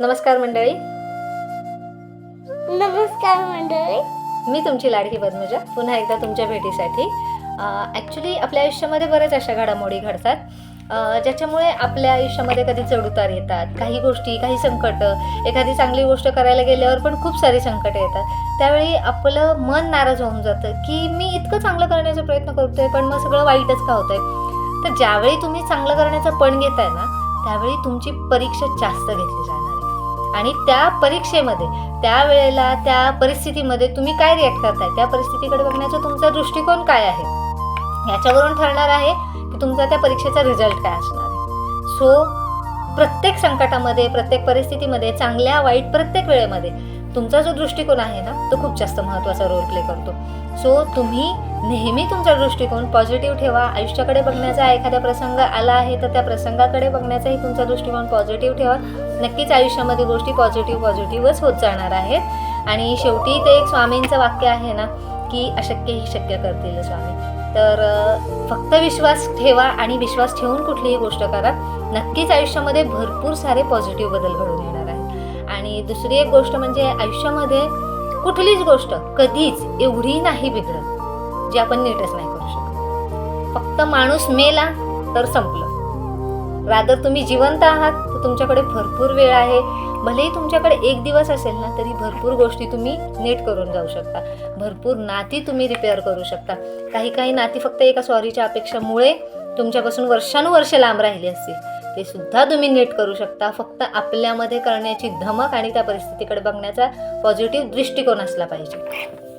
नमस्कार मंडळी. नमस्कार मंडळी. मी तुमची लाडकी पद्मजा पुन्हा एकदा तुमच्या भेटीसाठी. ॲक्च्युली आपल्या आयुष्यामध्ये बऱ्याच अशा घडामोडी घडतात ज्याच्यामुळे आपल्या आयुष्यामध्ये कधी चढउतार येतात. काही गोष्टी, काही संकट, एखादी चांगली गोष्ट करायला गेल्यावर पण खूप सारी संकटं येतात. त्यावेळी आपलं मन नाराज होऊन जातं की मी इतकं चांगलं करण्याचा प्रयत्न करतोय पण मग सगळं वाईटच का होतंय. तर ज्यावेळी तुम्ही चांगलं करण्याचा पण घेताय ना, त्यावेळी तुमची परीक्षा जास्त घेतली जाणार आहे. आणि त्या परीक्षेमध्ये, त्यावेळेला, त्या परिस्थितीमध्ये तुम्ही काय रिॲक्ट करताय, त्या परिस्थितीकडे बघण्याचा तुमचा दृष्टिकोन काय आहे, याच्यावरून ठरणार आहे की तुमचा त्या परीक्षेचा रिझल्ट काय असणार आहे. सो प्रत्येक संकटामध्ये, प्रत्येक परिस्थितीमध्ये, चांगल्या वाईट प्रत्येक वेळेमध्ये तुमचा जो दृष्टिकोन आहे ना, तो खूप जास्त महत्त्वाचा रोल प्ले करतो. सो तुम्ही नेहमी तुमचा दृष्टिकोन पॉझिटिव्ह ठेवा. आयुष्याकडे बघण्याचा एखादा प्रसंग आला आहे तर त्या प्रसंगाकडे बघण्याचाही तुमचा दृष्टिकोन पॉझिटिव्ह ठेवा. नक्कीच आयुष्यामध्ये गोष्टी पॉझिटिव्हच होत जाणार आहेत. आणि शेवटी ते एक स्वामींचं वाक्य आहे ना की अशक्य ही शक्य करतील स्वामी. तर फक्त विश्वास ठेवा आणि विश्वास ठेवून कुठलीही गोष्ट करा. नक्कीच आयुष्यामध्ये भरपूर सारे पॉझिटिव्ह बदल घडून येणार आहेत. आणि दुसरी एक गोष्ट म्हणजे आयुष्यामध्ये कुठलीच गोष्ट कधीच एवढी नाही बिघडत जी आपण नीटच नाही करू शकत. फक्त माणूस मेला तर संपलं. रादर तुम्ही जिवंत आहात तर तुमच्याकडे भरपूर वेळ आहे. भलेही तुमच्याकडे एक दिवस असेल ना तरी भरपूर गोष्टी तुम्ही नीट करून जाऊ शकता. भरपूर नाती तुम्ही रिपेअर करू शकता. काही नाती फक्त एका सॉरीच्या अपेक्षामुळे तुमच्यापासून वर्षानुवर्षे लांब राहिली असतील, ते सुद्धा तुम्ही नीट करू शकता. फक्त आपल्यामध्ये करण्याची धमक आणि त्या परिस्थितीकडे बघण्याचा पॉझिटिव्ह दृष्टिकोन असला पाहिजे.